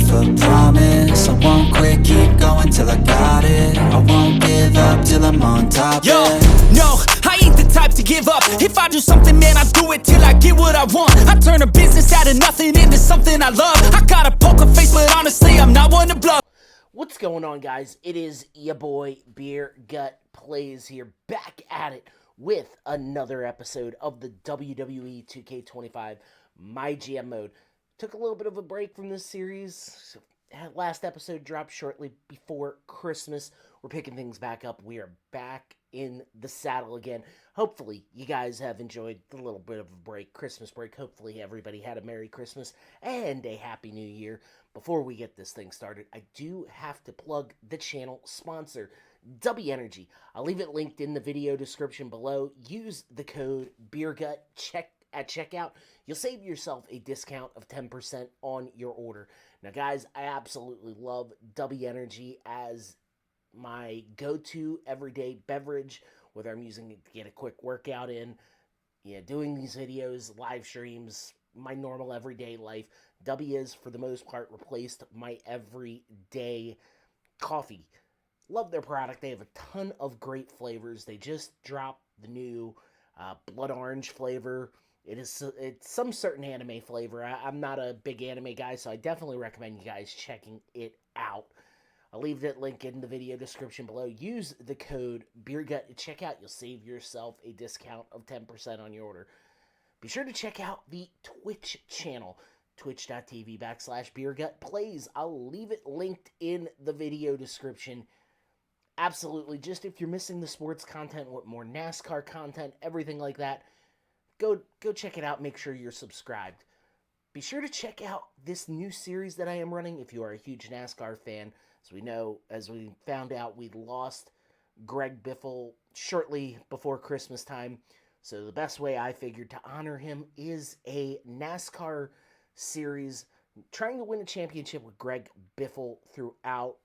myself a promise. I won't quit, keep going till I got it. I won't give up till I'm on top. Yo, no, I ain't the type to give up. If I do something, man, I do it till I get what I want. I turn a business out of nothing into something I love. I got a poker face, but honestly, I'm not one to bluff. What's going on, guys? It is your boy Beer Gut Plays here, back at it with another episode of the WWE 2K25 MyGM mode. Took a little bit of a break from this series. Last episode dropped shortly before Christmas. We're picking things back up. We are back in the saddle again. Hopefully, you guys have enjoyed the little bit of a break, Christmas break. Hopefully, everybody had a Merry Christmas and a Happy New Year. Before we get this thing started, I do have to plug the channel sponsor, Dubby Energy. I'll leave it linked in the video description below. Use the code BeerGut at checkout. You'll save yourself a discount of 10% on your order. Now, guys, I absolutely love Dubby Energy as my go-to everyday beverage, whether I'm using it to get a quick workout in, doing these videos, live streams, my normal everyday life. Dubby has, for the most part, replaced my everyday coffee. Love their product. They have a ton of great flavors. They just dropped the new blood orange flavor. It's some certain anime flavor. I'm not a big anime guy, so I definitely recommend you guys checking it out. I'll leave that link in the video description below. Use the code BeerGut at checkout. You'll save yourself a discount of 10% on your order. Be sure to check out the Twitch channel, twitch.tv/BeerGutPlays. I'll leave it linked in the video description. Absolutely, just if you're missing the sports content, want more NASCAR content, everything like that, go check it out. Make sure you're subscribed. Be sure to check out this new series that I am running if you are a huge NASCAR fan. As we found out, we lost Greg Biffle shortly before Christmas time. So the best way I figured to honor him is a NASCAR series, trying to win a championship with Greg Biffle throughout,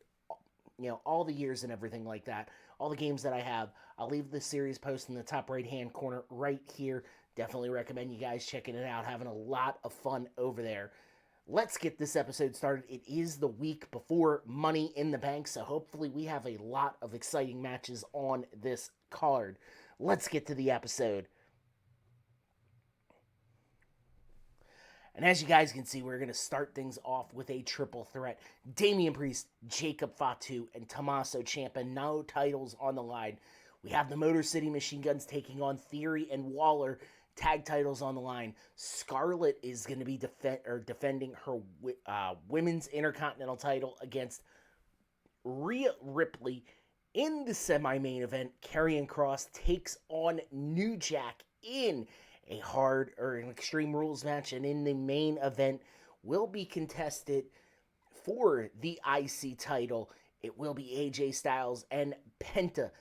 all the years and everything like that. All the games that I have, I'll leave the series post in the top right-hand corner right here. Definitely recommend you guys checking it out, having a lot of fun over there. Let's get this episode started. It is the week before Money in the Bank, so hopefully we have a lot of exciting matches on this card. Let's get to the episode. And as you guys can see, we're going to start things off with a triple threat. Damian Priest, Jacob Fatu, and Tommaso Ciampa. No titles on the line. We have the Motor City Machine Guns taking on Theory and Waller. Tag titles on the line. Scarlett is going to be defending her women's Intercontinental title against Rhea Ripley. In the semi-main event, Karrion Kross takes on New Jack in an Extreme Rules match, and in the main event will be contested for the IC title. It will be AJ Styles and Penta.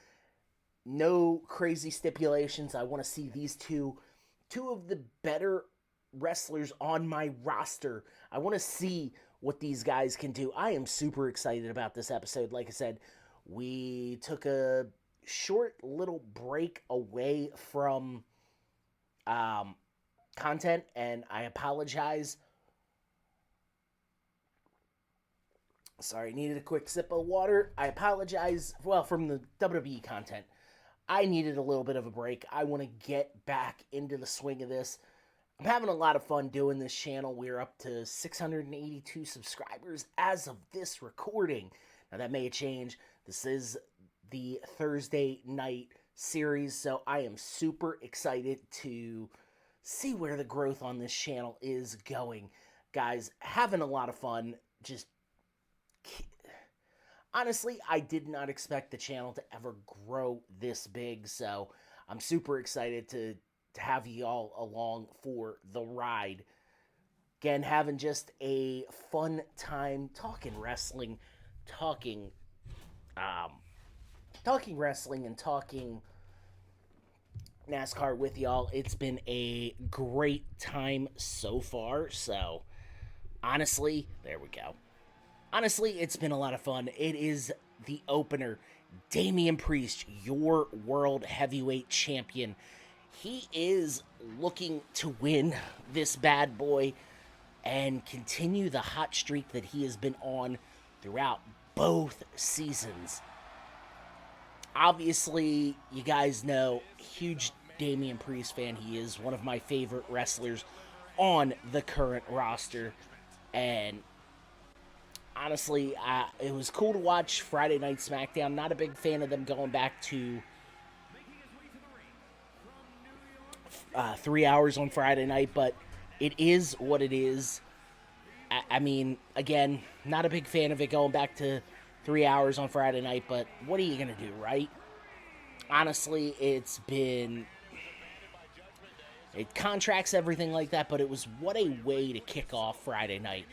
No crazy stipulations. I want to see these two of the better wrestlers on my roster. I want to see what these guys can do. I am super excited about this episode. Like I said, we took a short little break away from content, and I apologize. Sorry, needed a quick sip of water. I apologize, from the WWE content. I needed a little bit of a break. I want to get back into the swing of this. I'm having a lot of fun doing this channel. We're up to 682 subscribers as of this recording. Now, that may change. This is the Thursday night series, so I am super excited to see where the growth on this channel is going. Guys, having a lot of fun. Honestly, I did not expect the channel to ever grow this big, so I'm super excited to have you all along for the ride. Again, having just a fun time talking wrestling, talking wrestling and talking NASCAR with y'all. It's been a great time so far, so honestly, there we go. Honestly, it's been a lot of fun. It is the opener. Damian Priest, your World Heavyweight Champion. He is looking to win this bad boy. and continue the hot streak that he has been on throughout both seasons. Obviously, you guys know, huge Damian Priest fan. He is one of my favorite wrestlers on the current roster. And honestly, it was cool to watch Friday Night SmackDown. Not a big fan of them going back to 3 hours on Friday night, but it is what it is. I mean, again, not a big fan of it going back to 3 hours on Friday night, but what are you going to do, right? Honestly, it contracts everything like that, but it was what a way to kick off Friday night.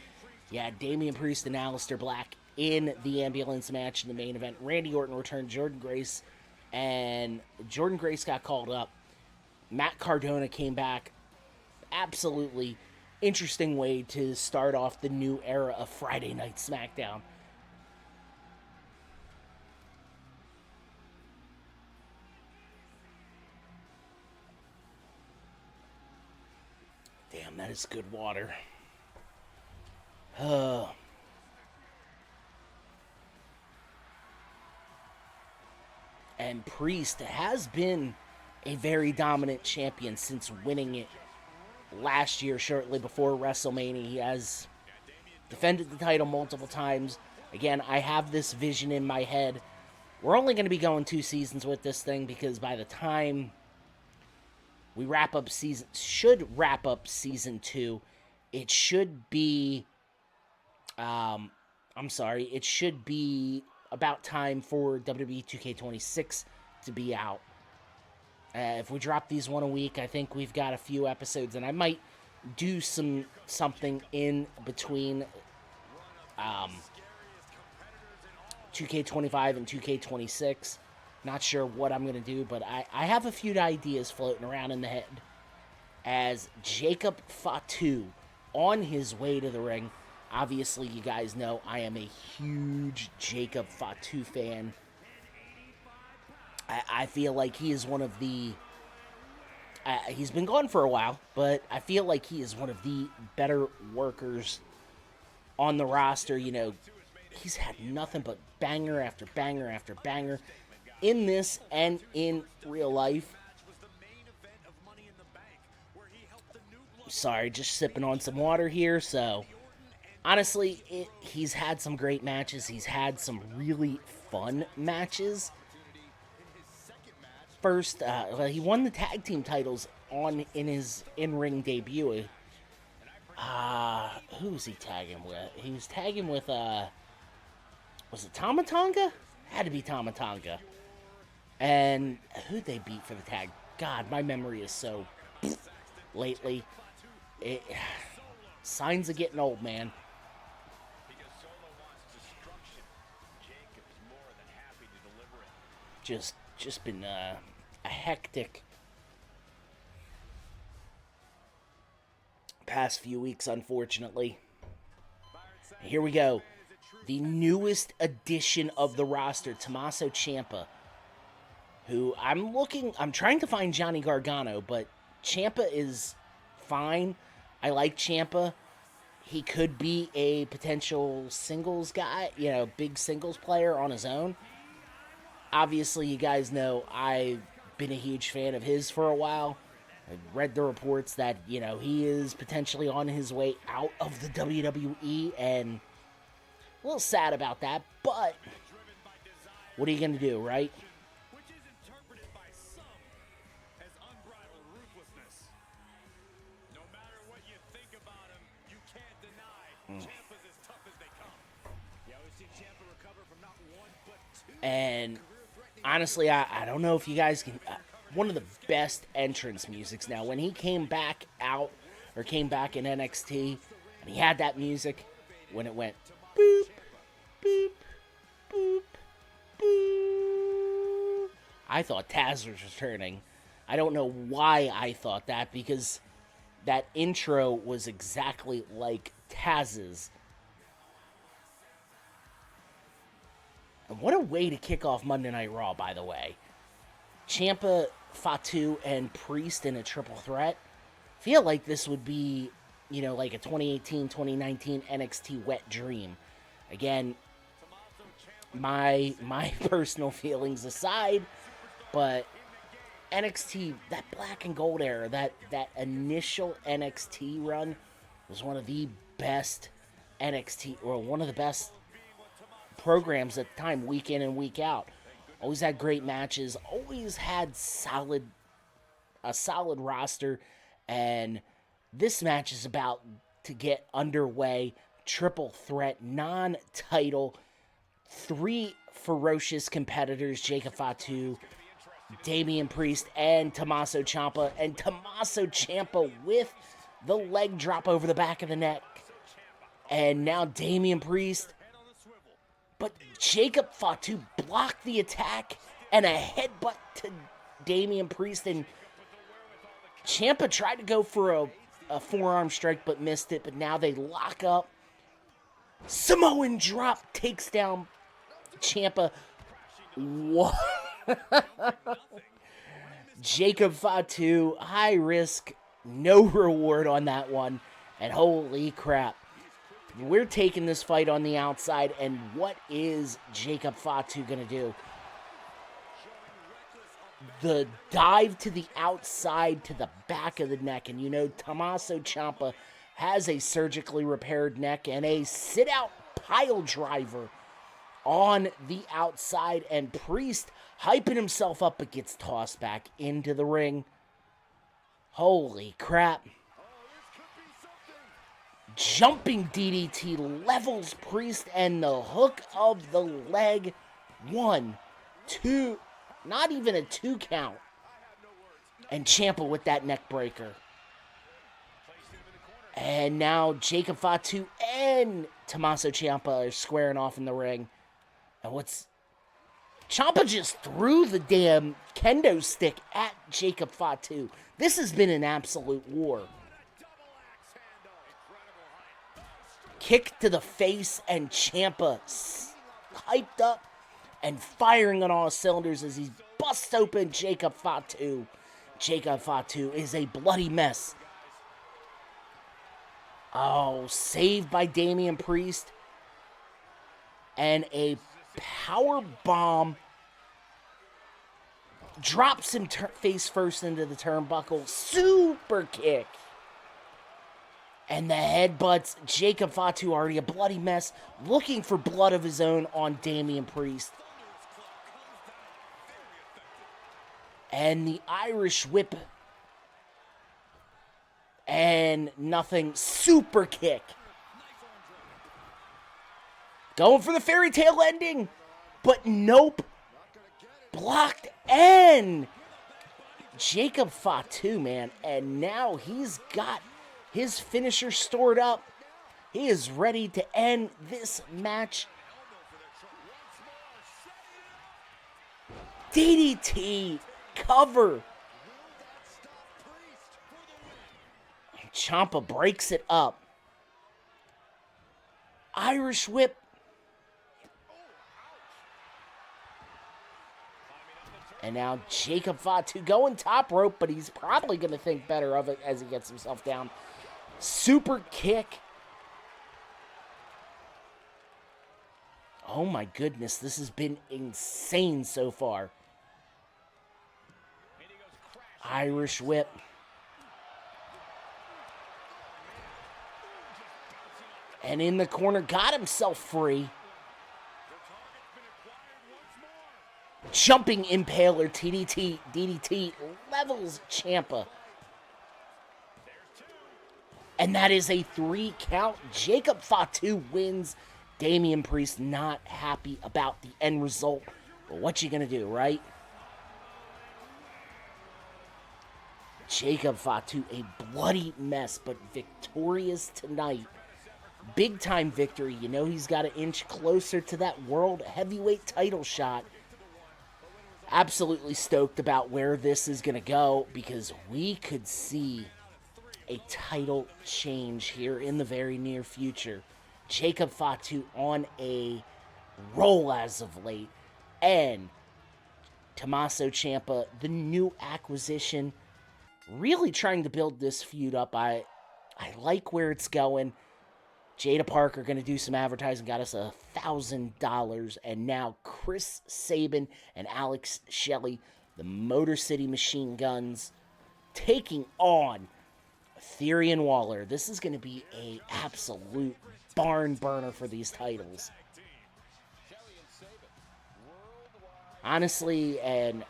You had Damian Priest and Aleister Black in the ambulance match in the main event. Randy Orton returned Jordan Grace, and Jordan Grace got called up. Matt Cardona came back. Absolutely interesting way to start off the new era of Friday Night SmackDown. Damn, that is good water. And Priest has been a very dominant champion since winning it last year, shortly before WrestleMania. He has defended the title multiple times. Again, I have this vision in my head. We're only going to be going 2 seasons with this thing, because by the time we should wrap up season 2, it should be, it should be about time for WWE 2K26 to be out. If we drop these one a week, I think we've got a few episodes, and I might do something in between 2K25 and 2K26. Not sure what I'm going to do, but I have a few ideas floating around in the head. As Jacob Fatu on his way to the ring. Obviously, you guys know I am a huge Jacob Fatu fan. I feel like he is one of the... he's been gone for a while, but I feel like he is one of the better workers on the roster. You know, he's had nothing but banger after banger after banger in this and in real life. Sorry, just sipping on some water here. So, honestly, he's had some great matches. He's had some really fun matches. First, he won the tag team titles in his in-ring debut. Who was he tagging with? He was tagging with, was it Tama Tonga? Had to be Tama Tonga. And who'd they beat for the tag? God, my memory is so lately. Signs of getting old, man. Just been a hectic past few weeks, unfortunately. Here we go. The newest addition of the roster, Tommaso Ciampa, who I'm trying to find Johnny Gargano, but Ciampa is fine. I like Ciampa. He could be a potential singles guy, big singles player on his own. Obviously, you guys know I've been a huge fan of his for a while. I've read the reports that, he is potentially on his way out of the WWE, and a little sad about that, but what are you going to do, right? And honestly, I don't know if you guys can... one of the best entrance musics now. When he came back out, or came back in NXT, and he had that music, when it went boop, boop, boop, boop, I thought Taz was returning. I don't know why I thought that, because that intro was exactly like Taz's. And what a way to kick off Monday Night Raw, by the way. Ciampa, Fatu, and Priest in a triple threat. Feel like this would be like a 2018, 2019 NXT wet dream. Again, my personal feelings aside, but NXT, that black and gold era, that initial NXT run was one of the best NXT, or one of the best programs at the time, week in and week out. Always had great matches, always had a solid roster, and this match is about to get underway. Triple threat, non-title, 3 ferocious competitors, Jacob Fatu, Damian Priest, and Tommaso Ciampa. And Tommaso Ciampa with the leg drop over the back of the neck. And now Damian Priest. But Jacob Fatu blocked the attack, and a headbutt to Damian Priest. And Ciampa tried to go for a forearm strike but missed it. But now they lock up. Samoan drop takes down Ciampa. What? Jacob Fatu, high risk, no reward on that one. And holy crap. We're taking this fight on the outside, and what is Jacob Fatu going to do? The dive to the outside to the back of the neck, and Tommaso Ciampa has a surgically repaired neck, and a sit-out pile driver on the outside, and Priest hyping himself up but gets tossed back into the ring. Holy crap. Jumping DDT levels Priest, and the hook of the leg. 1, 2, not even a 2 count. And Ciampa with that neck breaker. And now Jacob Fatu and Tommaso Ciampa are squaring off in the ring. And Ciampa just threw the damn kendo stick at Jacob Fatu. This has been an absolute war. Kick to the face, and Ciampa hyped up and firing on all cylinders as he busts open Jacob Fatu. Jacob Fatu is a bloody mess. Oh, saved by Damian Priest. And a power bomb drops him face first into the turnbuckle. Super kick. And the headbutts. Jacob Fatu, already a bloody mess, looking for blood of his own on Damian Priest. And the Irish whip. And nothing. Super kick. Going for the fairy tale ending. But nope. Blocked. And Jacob Fatu, man. And now he's got his finisher stored up. He is ready to end this match. DDT cover. Ciampa breaks it up. Irish whip. And now Jacob Fatu going top rope, but he's probably going to think better of it as he gets himself down. Super kick. Oh my goodness, this has been insane so far. Irish whip. And in the corner, got himself free. Jumping impaler, DDT levels Ciampa. And that is a 3 count. Jacob Fatu wins. Damian Priest not happy about the end result. But what you gonna do, right? Jacob Fatu, a bloody mess, but victorious tonight. Big time victory. He's got an inch closer to that world heavyweight title shot. Absolutely stoked about where this is gonna go, because we could see a title change here in the very near future. Jacob Fatu on a roll as of late. And Tommaso Ciampa, the new acquisition, really trying to build this feud up. I I like where it's going. Jada Parker going to do some advertising, got us $1,000. And now Chris Sabin and Alex Shelley, the Motor City Machine Guns, taking on Theory and Waller. This is going to be a absolute barn burner for these titles. Honestly, and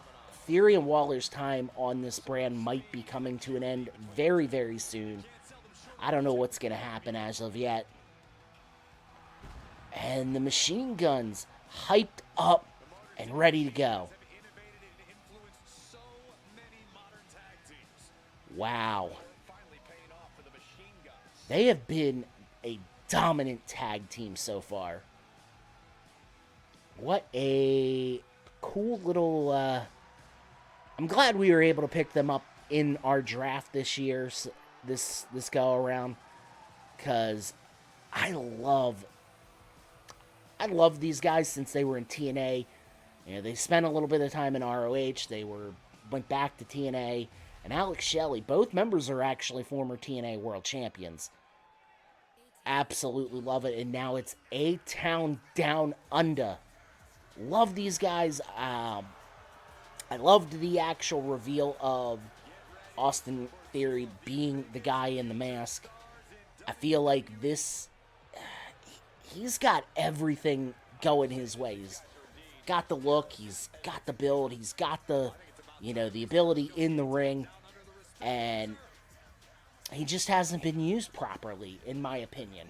Theory and Waller's time on this brand might be coming to an end very, very soon. I don't know what's going to happen as of yet. And the Machine Guns hyped up and ready to go. Wow. They have been a dominant tag team so far. What a cool little... I'm glad we were able to pick them up in our draft this year, this go around, because I love these guys since they were in TNA. You know, they spent a little bit of time in ROH. They went back to TNA. And Alex Shelley, both members are actually former TNA World Champions. Absolutely love it. And now it's A-Town Down Under. Love these guys. I loved the actual reveal of Austin Theory being the guy in the mask. I feel like this... He's got everything going his way. He's got the look, he's got the build, he's got the, the ability in the ring, and he just hasn't been used properly, in my opinion.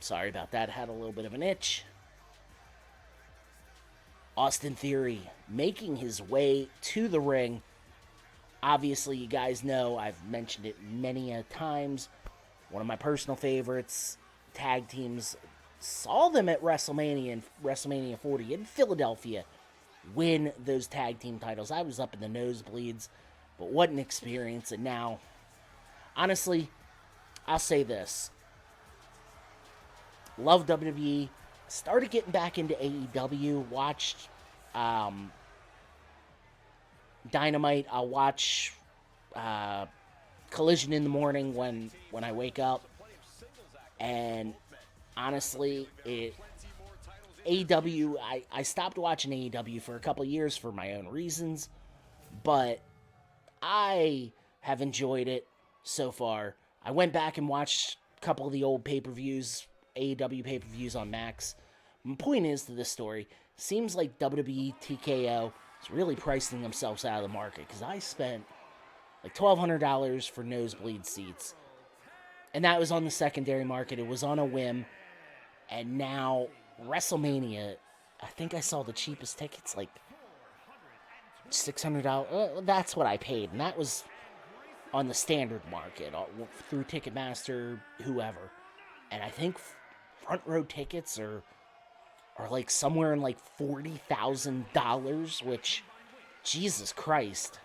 Sorry about that, had a little bit of an itch. Austin Theory making his way to the ring. Obviously, you guys know, I've mentioned it many a times, one of my personal favorites, tag teams. Saw them at WrestleMania 40 in Philadelphia win those tag team titles. I was up in the nosebleeds, but what an experience. And now, honestly, I'll say this. Love WWE. Started getting back into AEW. Watched Dynamite. I'll watch Collision in the morning when I wake up. And honestly, AEW, I stopped watching AEW for a couple of years for my own reasons, but I have enjoyed it so far. I went back and watched a couple of the old pay-per-views, AEW pay-per-views on Max. My point is to this story, seems like WWE TKO is really pricing themselves out of the market, because I spent like $1,200 for nosebleed seats. And that was on the secondary market. It was on a whim. And now, WrestleMania, I think I saw the cheapest tickets, like $600. That's what I paid. And that was on the standard market, through Ticketmaster, whoever. And I think front row tickets are like somewhere in like $40,000, which, Jesus Christ.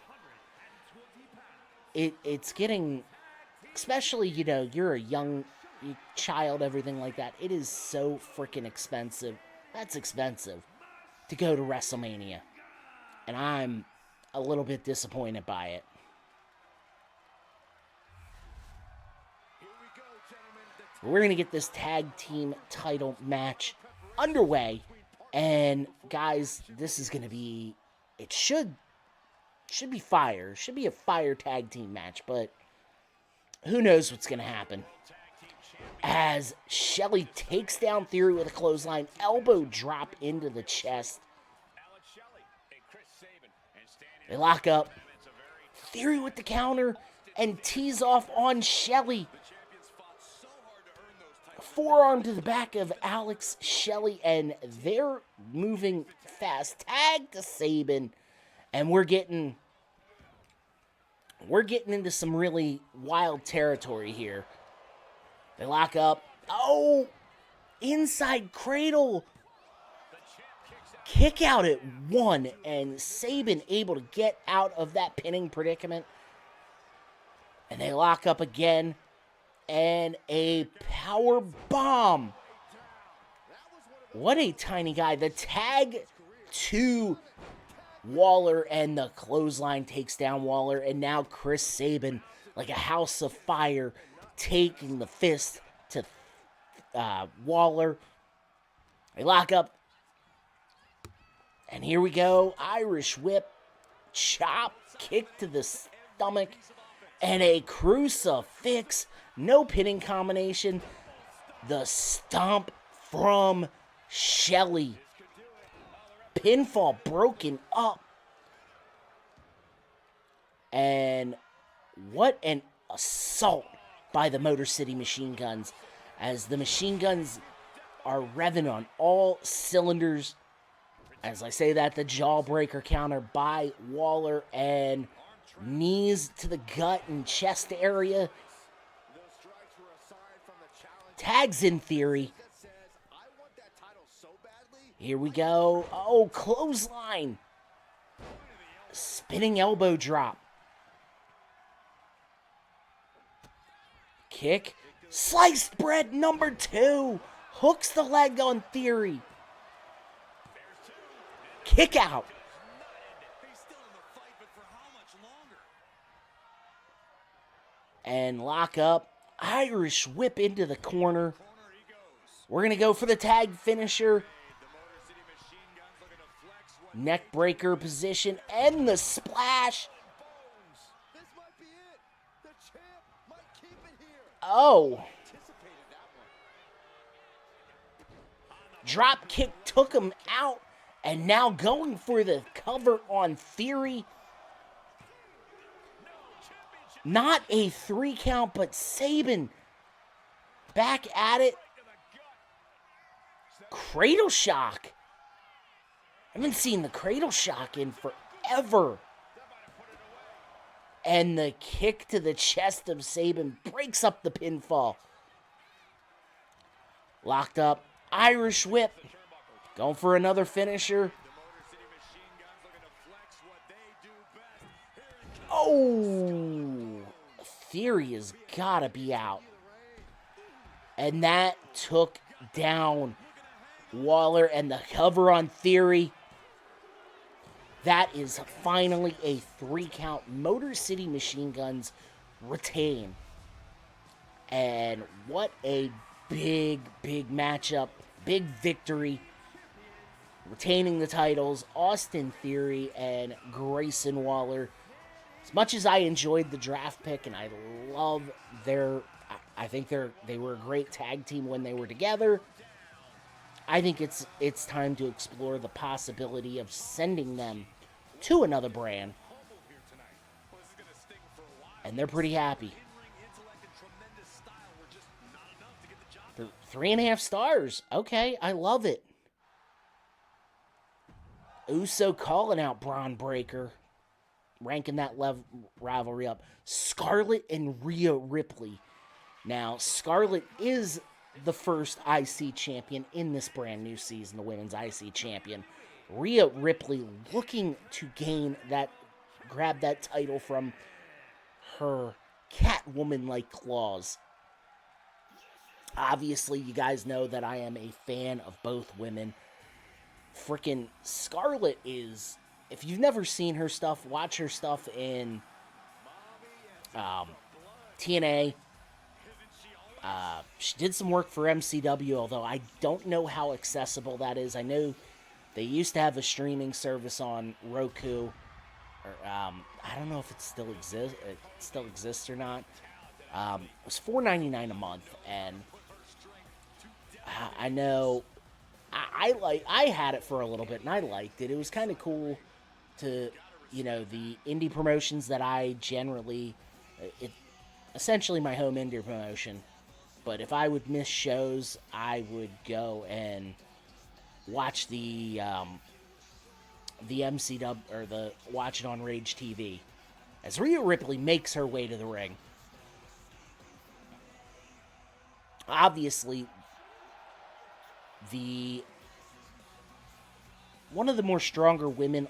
It's getting, especially, you're a young child, everything like that. It is so freaking expensive. That's expensive to go to WrestleMania. And I'm a little bit disappointed by it. We're going to get this tag team title match underway. And guys, this is going to be, it should be fire. It should be a fire tag team match, but who knows what's going to happen. As Shelley takes down Theory with a clothesline, elbow drop into the chest. They lock up. Theory with the counter and tees off on Shelley. Forearm to the back of Alex Shelley, and they're moving fast. Tag to Sabin, and we're getting into some really wild territory here. They lock up. Oh, inside cradle. Kick out at one, and Sabin able to get out of that pinning predicament. And they lock up again. And a power bomb. What a tiny guy. The tag to Waller, and the clothesline takes down Waller, and now Chris Sabin, like a house of fire, taking the fist to Waller. They lock up, and here we go. Irish whip, chop, kick to the stomach, and a crucifix. No pinning combination. The stomp from Shelley. Pinfall broken up. And what an assault by the Motor City Machine Guns, as the Machine Guns are revving on all cylinders. As I say that, the jawbreaker counter by Waller, and knees to the gut and chest area. Tags in theory. Here we go. Oh, clothesline. Spinning elbow drop. Kick. Sliced bread number 2. Hooks the leg on theory. Kick out. And lock up. Irish whip into the corner. We're going to go for the tag finisher. Neck breaker position and the splash. Oh. Drop kick took him out, and now going for the cover on theory. Not a 3 count, but Sabin back at it. Cradle shock. I haven't seen the cradle shock in forever. And the kick to the chest of Sabin breaks up the pinfall. Locked up. Irish whip. Going for another finisher. Oh, Theory has got to be out. And that took down Waller, and the cover on Theory. That is finally a 3 count. Motor City Machine Guns retain. And what a big, big matchup. Big victory. Retaining the titles, Austin Theory and Grayson Waller. As much as I enjoyed the draft pick, and I love I think they were a great tag team when they were together. I think it's time to explore the possibility of sending them to another brand. And they're pretty happy. 3.5 stars. Okay, I love it. Uso calling out Braun Breaker. Ranking that rivalry up. Scarlett and Rhea Ripley. Now, Scarlett is the first IC champion in this brand new season, the women's IC champion. Rhea Ripley looking to grab that title from her Catwoman-like claws. Obviously, you guys know that I am a fan of both women. Frickin' Scarlett is... If you've never seen her stuff, watch her stuff in TNA. She did some work for MCW, although I don't know how accessible that is. I know they used to have a streaming service on Roku. Or, I don't know if it still exists or not. It was $4.99 a month, and I know I had it for a little bit, and I liked it. It was kind of cool to, the indie promotions that I generally, essentially my home indie promotion. But if I would miss shows, I would go and watch the MCW, or the watch it on Rage TV, as Rhea Ripley makes her way to the ring. Obviously, one of the more stronger women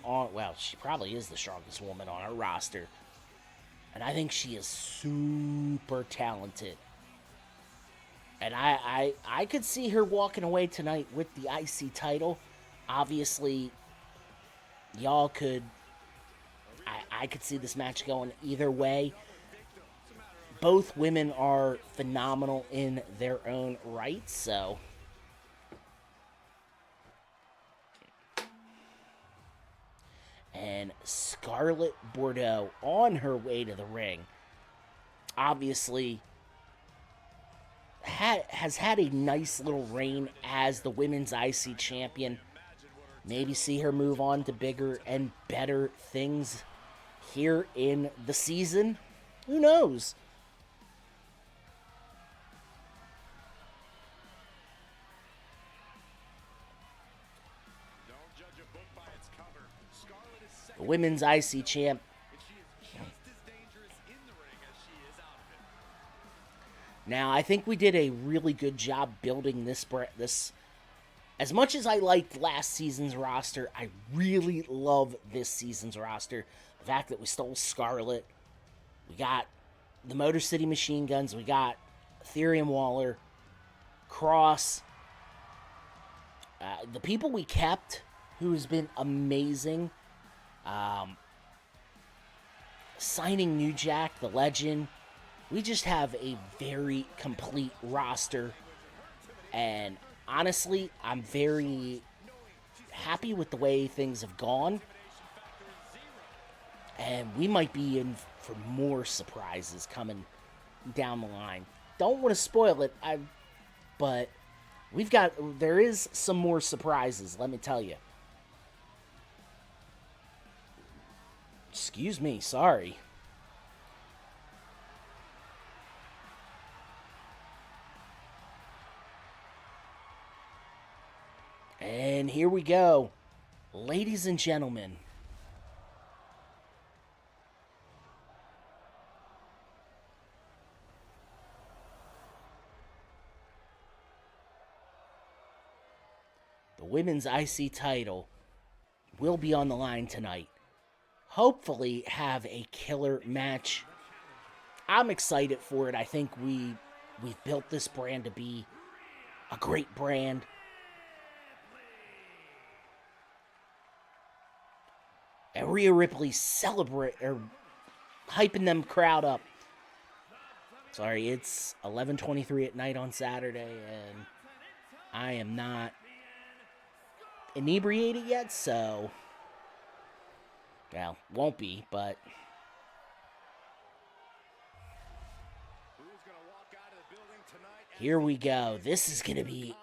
she probably is the strongest woman on our roster. And I think she is super talented. And I could see her walking away tonight with the IC title. Obviously, y'all could, I could see this match going either way. Both women are phenomenal in their own right, so. And Scarlett Bordeaux on her way to the ring. Obviously, has had a nice little reign as the women's IC champion. Maybe see her move on to bigger and better things here in the season. Who knows? The women's IC champ. Now, I think we did a really good job building this. As much as I liked last season's roster, I really love this season's roster. The fact that we stole Scarlett, we got the Motor City Machine Guns, we got Ethereum Waller, Cross, the people we kept, who has been amazing. Signing New Jack, the Legend. We just have a very complete roster, and honestly, I'm very happy with the way things have gone, and we might be in for more surprises coming down the line. Don't want to spoil it, but there is some more surprises, let me tell you. Excuse me, sorry. And here we go. Ladies and gentlemen. The women's IC title will be on the line tonight. Hopefully have a killer match. I'm excited for it. I think we've built this brand to be a great brand. And Rhea Ripley hyping them crowd up. Sorry, it's 11:23 at night on Saturday, and I am not inebriated yet, so, well, won't be, but here we go. This is going to be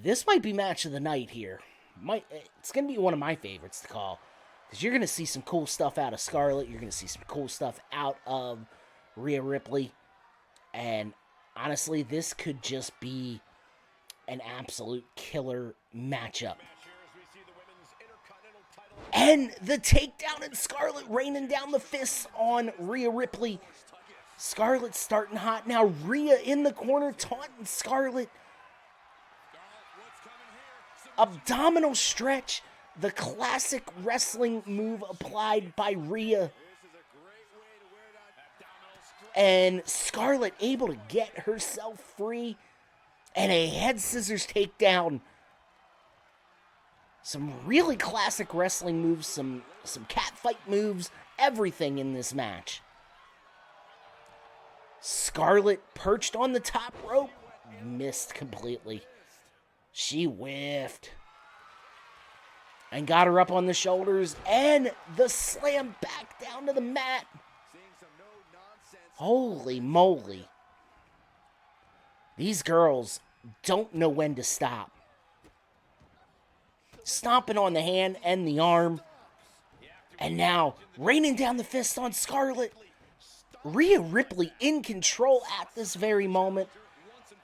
this might be match of the night here. It's going to be one of my favorites to call, because you're going to see some cool stuff out of Scarlett. You're going to see some cool stuff out of Rhea Ripley. And honestly, this could just be an absolute killer matchup. And the takedown, and Scarlett raining down the fists on Rhea Ripley. Scarlett's starting hot now. Rhea in the corner taunting Scarlett. Abdominal stretch, the classic wrestling move applied by Rhea. And Scarlett able to get herself free. And a head scissors takedown. Some really classic wrestling moves, some catfight moves, everything in this match. Scarlett perched on the top rope, missed completely. She whiffed. And got her up on the shoulders. And the slam back down to the mat. Holy moly. These girls don't know when to stop. Stomping on the hand and the arm. And now raining down the fist on Scarlett. Rhea Ripley in control at this very moment.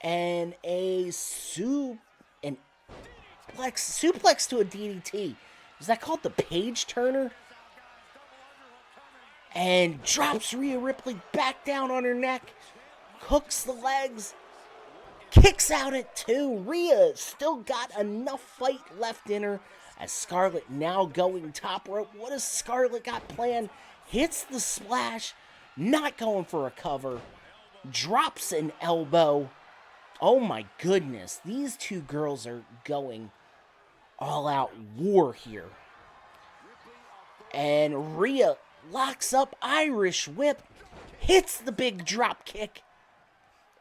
And a suplex to a DDT. Is that called the page turner? And drops Rhea Ripley back down on her neck. Hooks the legs. Kicks out at 2. Rhea still got enough fight left in her. As Scarlett now going top rope. What has Scarlett got planned? Hits the splash. Not going for a cover. Drops an elbow. Oh my goodness. These two girls are going all-out war here. And Rhea locks up Irish Whip, hits the big drop kick.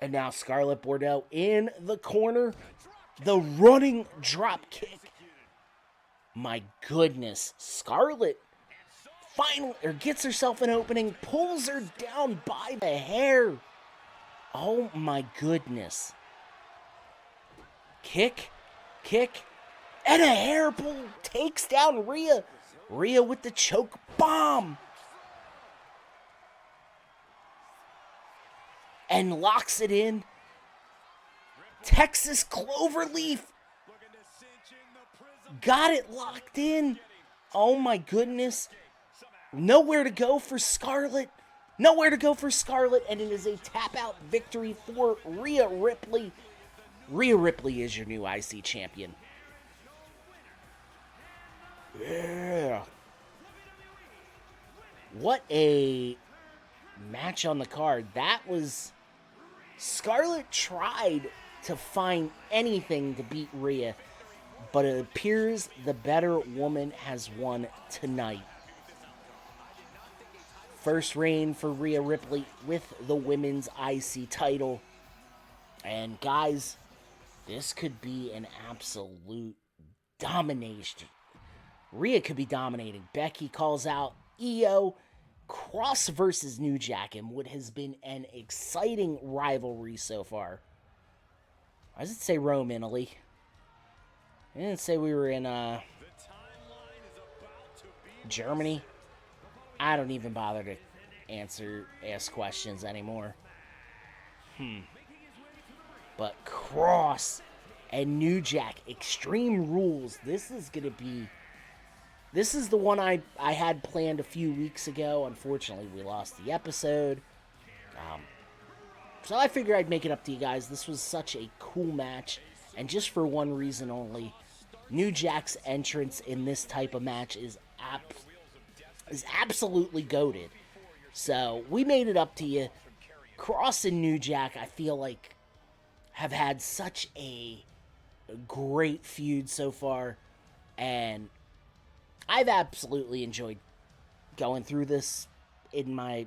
And now Scarlett Bordeaux in the corner. The running drop kick. My goodness. Scarlett finally gets herself an opening, pulls her down by the hair. Oh my goodness. Kick, and a hair pull takes down Rhea. Rhea with the choke bomb. And locks it in. Texas Cloverleaf. Got it locked in. Oh my goodness. Nowhere to go for Scarlett. And it is a tap-out victory for Rhea Ripley. Rhea Ripley is your new IC champion. Yeah. What a match on the card. That was... Scarlett tried to find anything to beat Rhea, but it appears the better woman has won tonight. First reign for Rhea Ripley with the women's IC title. And guys, this could be an absolute domination. Rhea could be dominating. Becky calls out Io. Cross versus New Jack in what has been an exciting rivalry so far. Why does it say Rome, Italy? It didn't say we were in Germany. I don't even bother to ask questions anymore. But Cross and New Jack, Extreme Rules. This is the one I had planned a few weeks ago. Unfortunately, we lost the episode. So I figured I'd make it up to you guys. This was such a cool match. And just for one reason only, New Jack's entrance in this type of match is absolutely goated. So we made it up to you. Cross and New Jack, I feel like, have had such a great feud so far. And I've absolutely enjoyed going through this in my,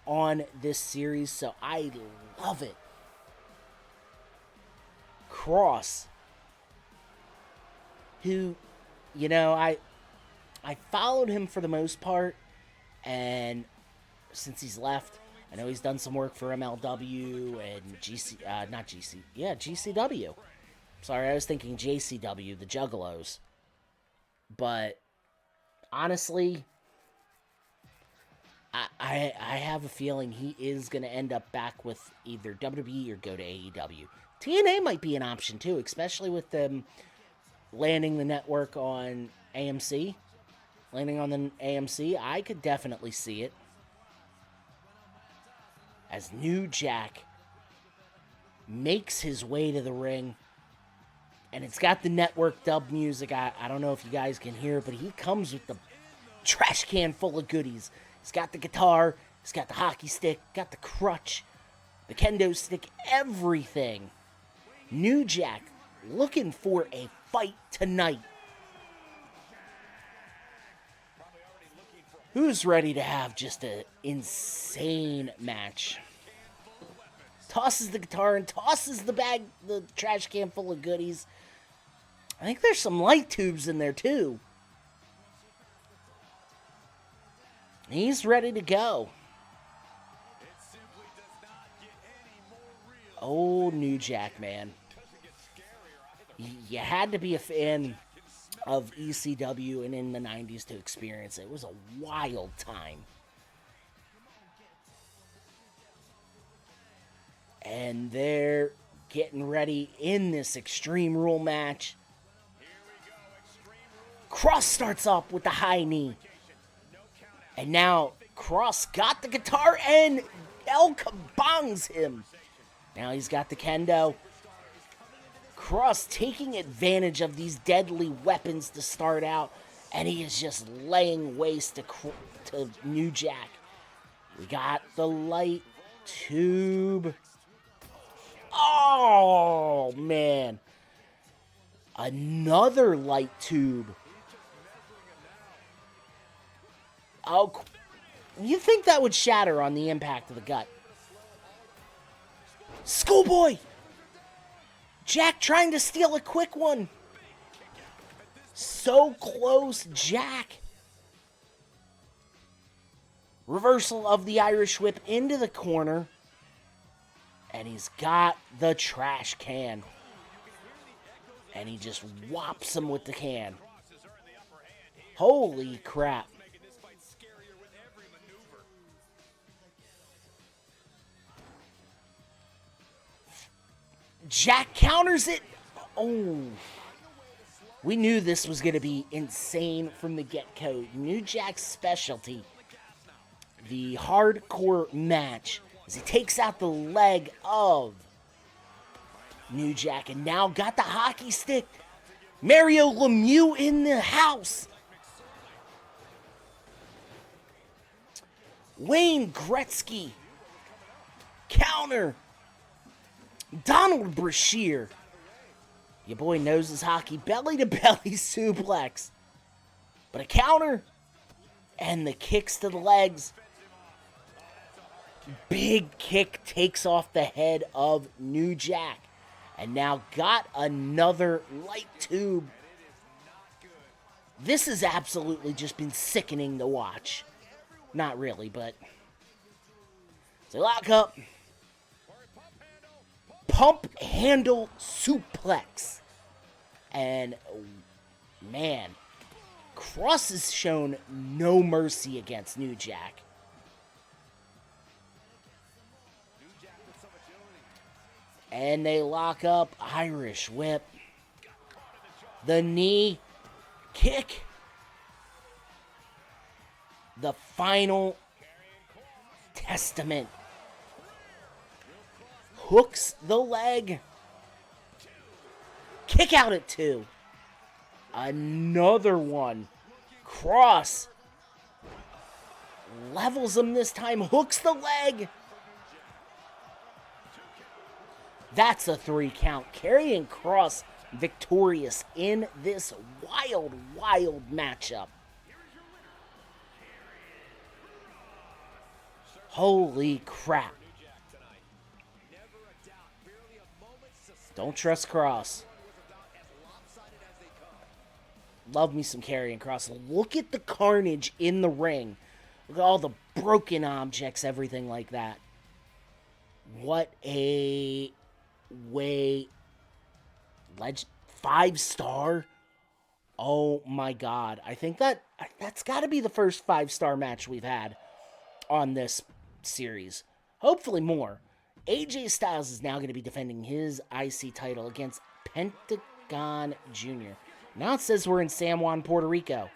on this series, so I love it. Cross, who, I followed him for the most part, and since he's left, I know he's done some work for MLW and GCW. Sorry, I was thinking JCW, the Juggalos. But honestly, I have a feeling he is going to end up back with either WWE or go to AEW. TNA might be an option too, especially with them landing the network on AMC. Landing on the AMC, I could definitely see it. As New Jack makes his way to the ring. And it's got the network dub music. I don't know if you guys can hear it, but he comes with the trash can full of goodies. He's got the guitar, he's got the hockey stick, got the crutch, the kendo stick, everything. New Jack looking for a fight tonight. Who's ready to have just an insane match? Tosses the guitar and tosses the trash can full of goodies. I think there's some light tubes in there too. He's ready to go. Oh, New Jack, man. You had to be a fan of ECW and in the 90s to experience it. It was a wild time. And they're getting ready in this Extreme Rule match. Cross starts off with the high knee. And now Cross got the guitar and El Kabongs him. Now he's got the kendo. Cross taking advantage of these deadly weapons to start out. And he is just laying waste to New Jack. We got the light tube. Oh, man. Another light tube. Oh, you think that would shatter on the impact of the gut. Schoolboy! Jack trying to steal a quick one. So close, Jack. Reversal of the Irish whip into the corner. And he's got the trash can. And he just whops him with the can. Holy crap. Jack counters it. Oh. We knew this was going to be insane from the get-go. New Jack's specialty. The hardcore match. As he takes out the leg of New Jack. And now got the hockey stick. Mario Lemieux in the house. Wayne Gretzky. Counter. Donald Brashear. Your boy knows his hockey. Belly-to-belly suplex. But a counter. And the kicks to the legs. Big kick takes off the head of New Jack. And now got another light tube. This has absolutely just been sickening to watch. Not really, but... So lock up. Pump handle suplex. And, man, Cross has shown no mercy against New Jack. And they lock up. Irish whip. The knee kick. The final testament. Hooks the leg. Kick out at 2. Another one. Cross. Levels him this time. Hooks the leg. That's a 3 count. Karrion Kross victorious in this wild, wild matchup. Holy crap. Don't trust Kross. Love me some Karrion Kross. Look at the carnage in the ring. Look at all the broken objects, everything like that. What a way. 5-star. Oh my god. I think that's got to be the first 5-star match we've had on this series. Hopefully more. AJ Styles is now going to be defending his IC title against Pentagon Jr. Now it says we're in San Juan, Puerto Rico.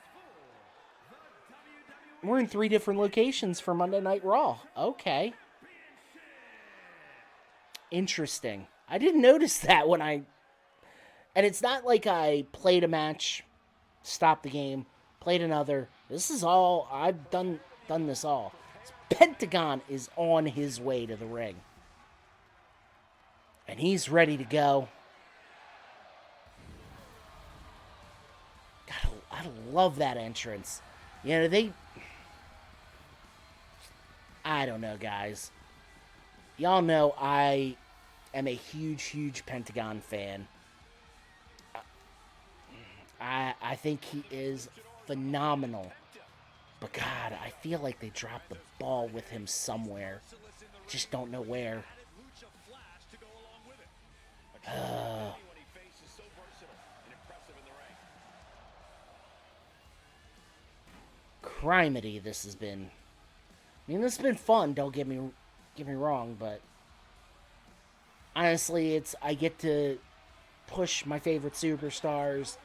We're in 3 different locations for Monday Night Raw. Okay. Interesting. I didn't notice that when I... And it's not like I played a match, stopped the game, played another. This is all... I've done this all. Pentagon is on his way to the ring. And he's ready to go. God, I love that entrance. You know, I don't know, guys. Y'all know I am a huge, huge Pentagon fan. I think he is phenomenal. But God, I feel like they dropped the ball with him somewhere. Just don't know where. Criminy, this has been. I mean, this has been fun. Don't get me wrong, but honestly, I get to push my favorite superstars,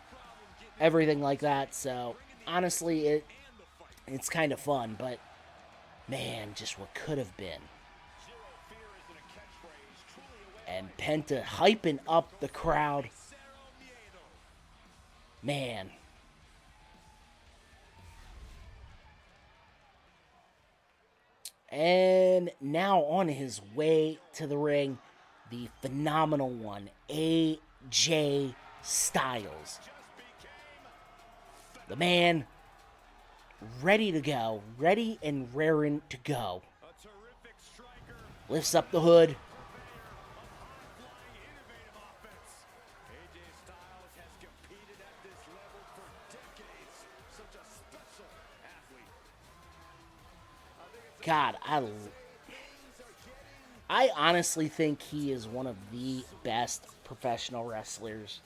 everything like that. So honestly, it's kind of fun. But man, just what could have been. And Penta hyping up the crowd. Man. And now on his way to the ring, the phenomenal one, AJ Styles. The man ready to go. Ready and raring to go. Lifts up the hood. God, I honestly think he is one of the best professional wrestlers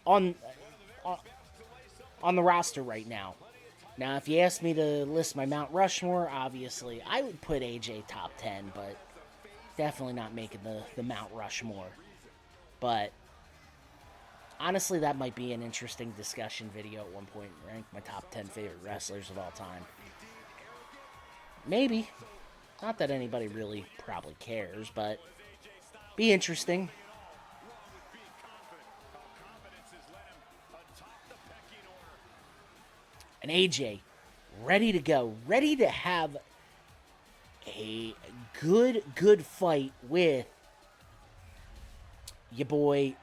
on the roster right now. Now, if you ask me to list my Mount Rushmore, obviously, I would put AJ top 10, but definitely not making the Mount Rushmore. But honestly, that might be an interesting discussion video at one point. Rank my top 10 favorite wrestlers of all time. Maybe. Not that anybody really probably cares, but be interesting. And AJ, ready to go. Ready to have a good fight with your boy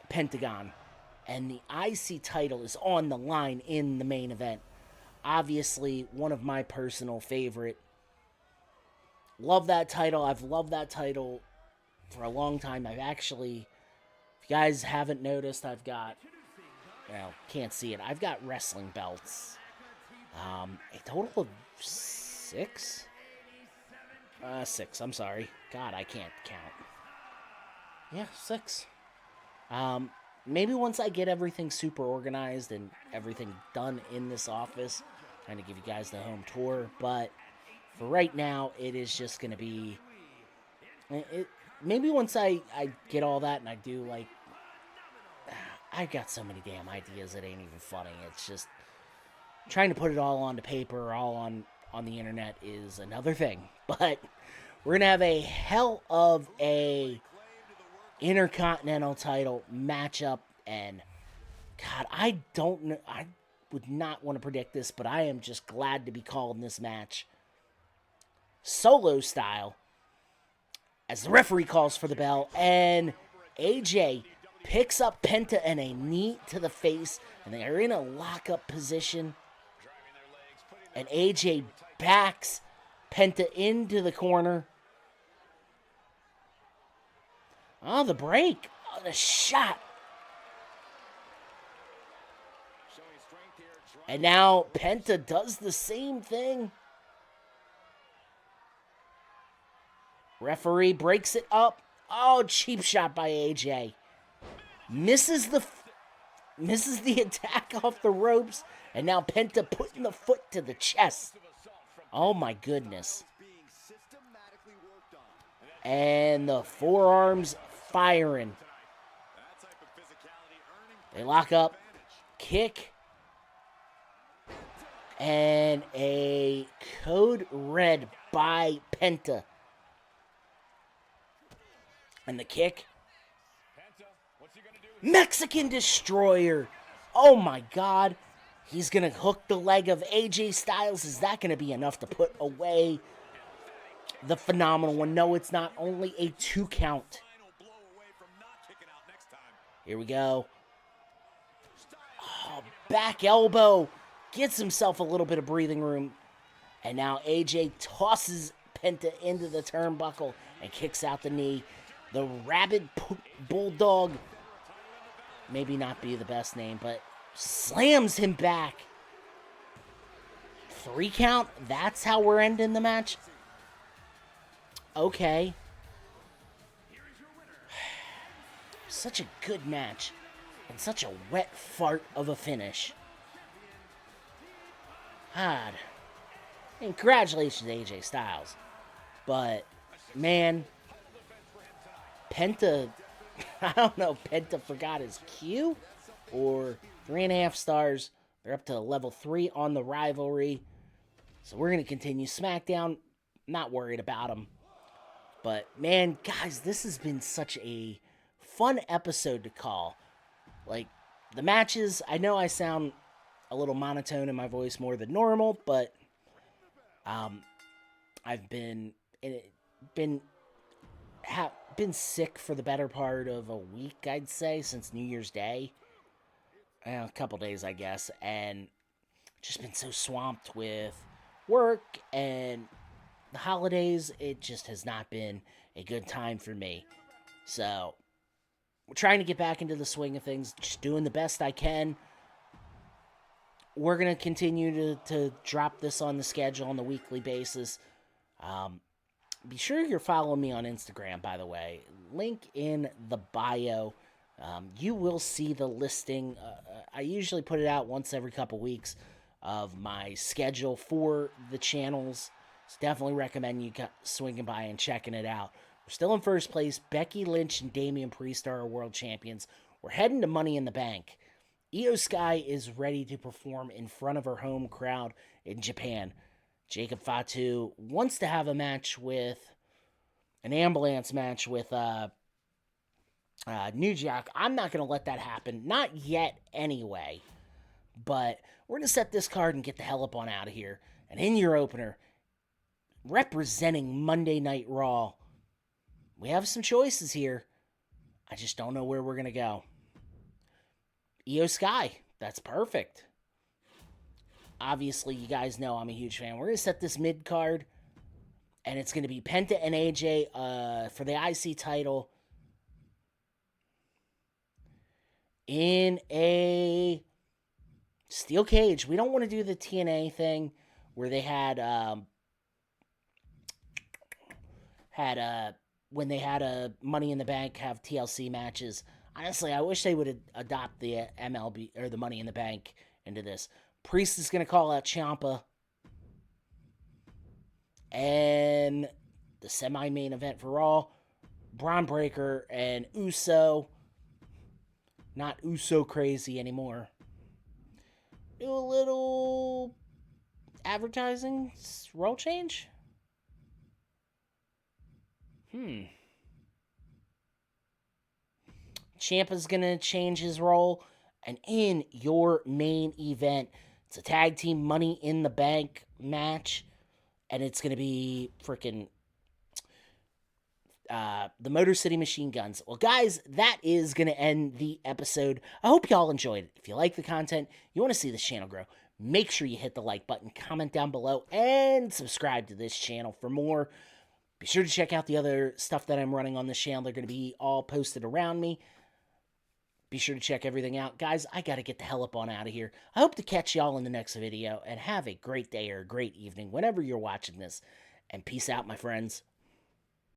Pentagon. And the IC title is on the line in the main event. Obviously, one of my personal favorite. Love that title. I've loved that title for a long time. I've actually, if you guys haven't noticed, I've got, well, can't see it. I've got wrestling belts. A total of 6? 6, I'm sorry. God, I can't count. Yeah, 6. Maybe once I get everything super organized and everything done in this office, kind of give you guys the home tour, but for right now, it is just going to be... maybe once I get all that and I do, like... I've got so many damn ideas that ain't even funny. It's just... trying to put it all onto paper or all on the internet is another thing. But we're going to have a hell of a Intercontinental title matchup. And, God, I don't know... I would not want to predict this, but I am just glad to be calling this match solo style as the referee calls for the bell, and AJ picks up Penta and a knee to the face, and they are in a lockup position, and AJ backs Penta into the corner. Oh, the break. Oh, the shot. And now Penta does the same thing. Referee breaks it up. Oh, cheap shot by AJ. Misses the attack off the ropes. And now Penta putting the foot to the chest. Oh my goodness. And the forearms firing. They lock up. Kick. And a code red by Penta. And the kick. Mexican Destroyer. Oh my God. He's going to hook the leg of AJ Styles. Is that going to be enough to put away the Phenomenal One? No, it's not. Only a 2 count. Here we go. Oh, back elbow. Gets himself a little bit of breathing room. And now AJ tosses Penta into the turnbuckle and kicks out the knee. The Rabid Bulldog, maybe not be the best name, but slams him back. 3 count? That's how we're ending the match? Okay. Such a good match. And such a wet fart of a finish. God. And congratulations to AJ Styles. But, man, Penta, I don't know, Penta forgot his cue? Or 3.5 stars. They're up to level 3 on the rivalry. So we're going to continue SmackDown. Not worried about them. But, man, guys, this has been such a fun episode to call. Like, the matches, I know I sound a little monotone in my voice more than normal, but I've been been sick for the better part of a week, I'd say, since New Year's Day. A couple days, I guess, and just been so swamped with work and the holidays. It just has not been a good time for me. So, we're trying to get back into the swing of things, just doing the best I can. We're going to continue to drop this on the schedule on the weekly basis. Be sure you're following me on Instagram, by the way. Link in the bio. You will see the listing. I usually put it out once every couple weeks of my schedule for the channels. So definitely recommend you swinging by and checking it out. We're still in first place. Becky Lynch and Damian Priest are our world champions. We're heading to Money in the Bank. Io Sky is ready to perform in front of her home crowd in Japan. Jacob Fatu wants to have a match with an ambulance match with New Jack. I'm not going to let that happen. Not yet, anyway. But we're going to set this card and get the hell up on out of here. And in your opener, representing Monday Night Raw, we have some choices here. I just don't know where we're going to go. Io Sky. That's perfect. Obviously, you guys know I'm a huge fan. We're going to set this mid card. And it's going to be Penta and AJ for the IC title in a steel cage. We don't want to do the TNA thing where they had when they had a Money in the Bank have TLC matches. Honestly, I wish they would adopt the MLB or the Money in the Bank into this. Priest is going to call out Ciampa. And the semi-main event for Raw, Braun Breaker and Uso. Not Uso crazy anymore. Do a little advertising role change. Ciampa's going to change his role. And in your main event, it's a tag team Money in the Bank match. And it's going to be freaking the Motor City Machine Guns. Well, guys, that is going to end the episode. I hope y'all enjoyed it. If you like the content, you want to see this channel grow, make sure you hit the like button, comment down below, and subscribe to this channel for more. Be sure to check out the other stuff that I'm running on this channel. They're going to be all posted around me. Be sure to check everything out. Guys, I got to get the hell up on out of here. I hope to catch y'all in the next video, and have a great day or a great evening whenever you're watching this. And peace out, my friends.